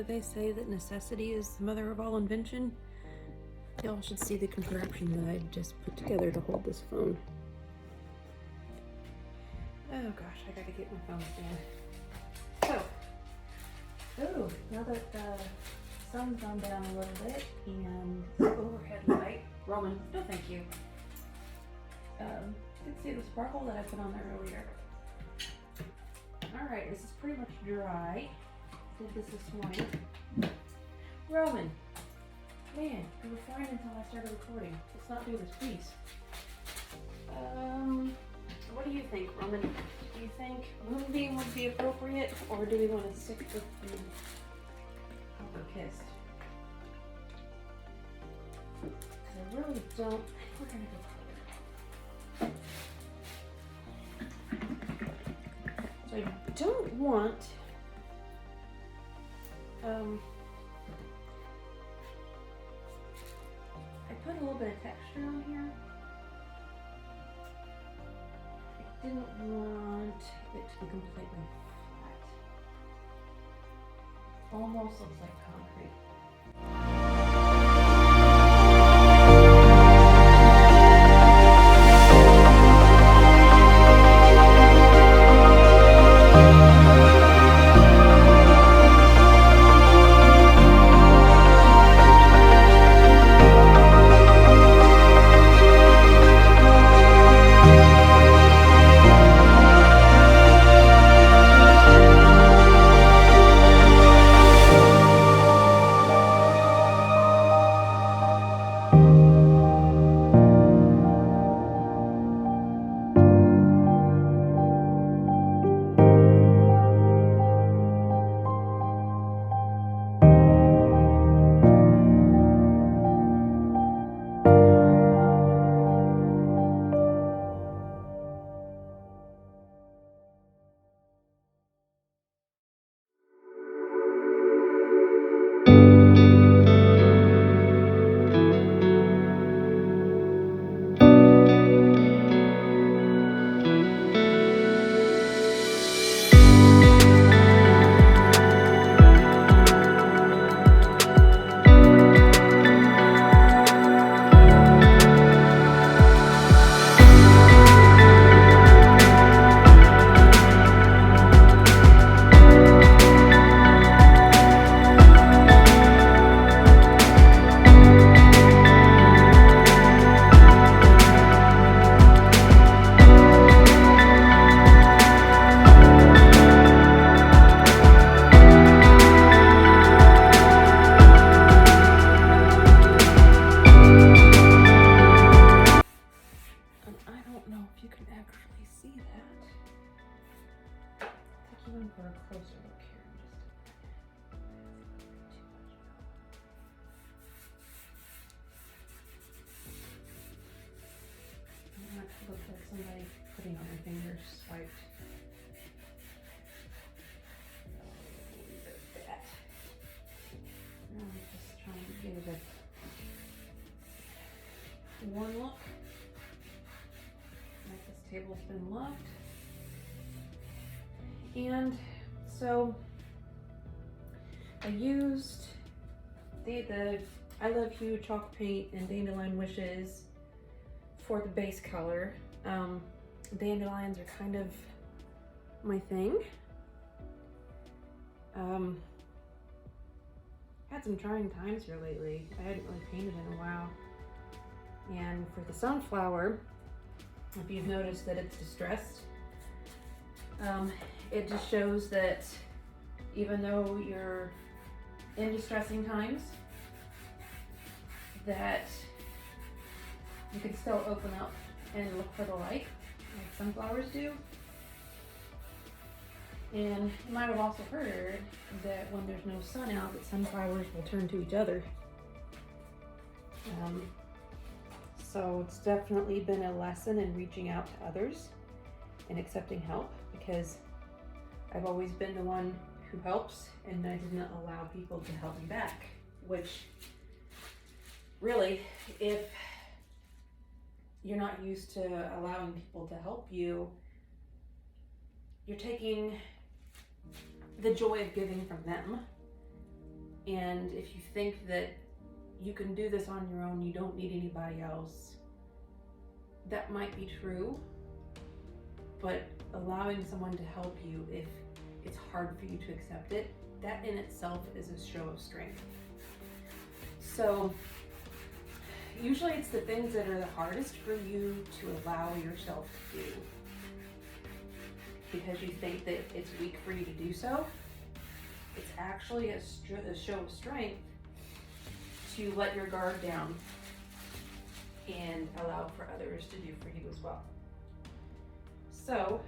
They say that necessity is the mother of all invention. Y'all should see the contraption that I just put together to hold this phone. Oh gosh, I gotta get my phone stand. So, now that the sun's gone down a little bit and the overhead light, Roman, no thank you. You can see the sparkle that I put on there earlier. Alright, this is pretty much dry. Did this morning. Roman, man, you were fine until I started recording. Let's not do this, please. What do you think, Roman? Do you think Moonbeam would be appropriate, or do we want to stick with the Copper Kissed? Because I really don't. We're gonna go color. So I don't want. I put a little bit of texture on here. I didn't want it to be completely flat. Almost looks like concrete. For a closer look here in just a minute. That looks like somebody putting on their fingers swiped. Leave that. I'm just trying to give it a warm look. Like this table's been locked. And so I used the I Love You chalk paint and Dandelion Wishes for the base color. Dandelions are kind of my thing. Had some trying times here lately. I hadn't really painted in a while. And for the sunflower, if you've noticed that it's distressed, it just shows that even though you're in distressing times, that you can still open up and look for the light, like sunflowers do. And you might have also heard that when there's no sun out, that sunflowers will turn to each other. So it's definitely been a lesson in reaching out to others and accepting help, because I've always been the one who helps and I didn't allow people to help me back, which really, if you're not used to allowing people to help you, you're taking the joy of giving from them. And if you think that you can do this on your own, you don't need anybody else, that might be true, but allowing someone to help you if it's hard for you to accept it, that in itself is a show of strength. So usually it's the things that are the hardest for you to allow yourself to do, because you think that it's weak for you to do so. It's actually a show of strength to let your guard down and allow for others to do for you as well. So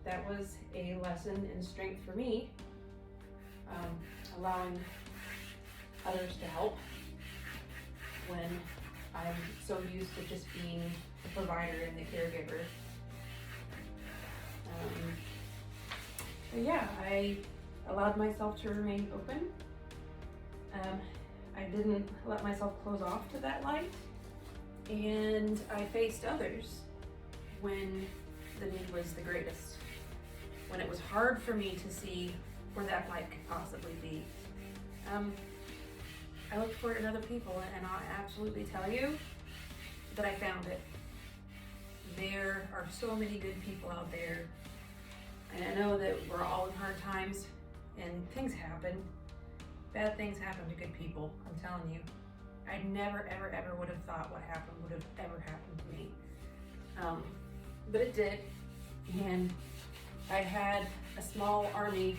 that was a lesson in strength for me, allowing others to help when I'm so used to just being the provider and the caregiver. But yeah, I allowed myself to remain open. I didn't let myself close off to that light, and I faced others when the need was the greatest, when it was hard for me to see where that light could possibly be. I looked for it in other people, and I'll absolutely tell you that I found it. There are so many good people out there, and I know that we're all in hard times and things happen. Bad things happen to good people, I'm telling you. I never, ever, ever would have thought what happened would have ever happened to me. But it did, and I had a small army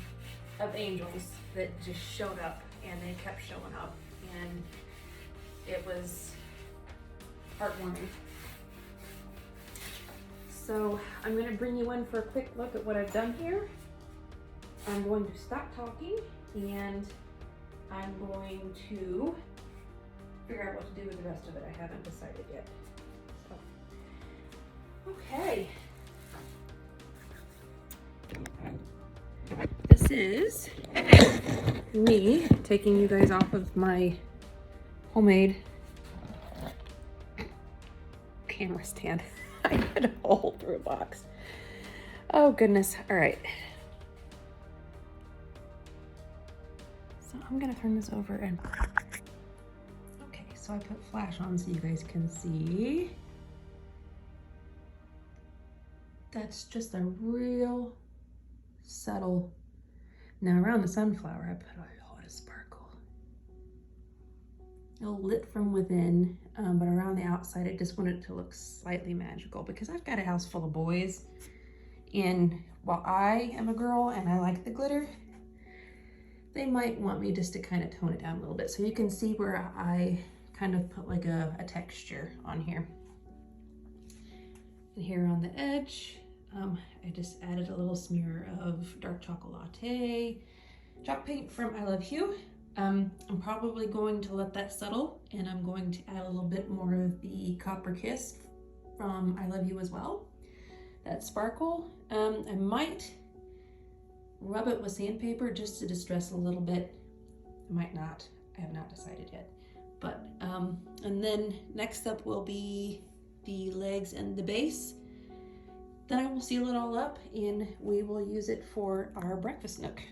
of angels that just showed up, and they kept showing up, and it was heartwarming. So I'm going to bring you in for a quick look at what I've done here. I'm going to stop talking, and I'm going to figure out what to do with the rest of it. I haven't decided yet. So, okay. This is me taking you guys off of my homemade camera stand. I had a hole through a box. Oh goodness. All right. So I'm gonna turn this over and okay, so I put flash on so you guys can see. That's just a real subtle. Now around the sunflower, I put a lot of sparkle. A lit from within, but around the outside, I just wanted it to look slightly magical because I've got a house full of boys. And while I am a girl and I like the glitter, they might want me just to kind of tone it down a little bit. So you can see where I kind of put like a texture on here. And here on the edge, I just added a little smear of dark chocolate latte chalk paint from I Love You. I'm probably going to let that settle, and I'm going to add a little bit more of the Copper Kiss from I Love You as well. That sparkle. I might rub it with sandpaper just to distress a little bit. I might not. I have not decided yet. But, and then next up will be the legs and the base. Then I will seal it all up and we will use it for our breakfast nook.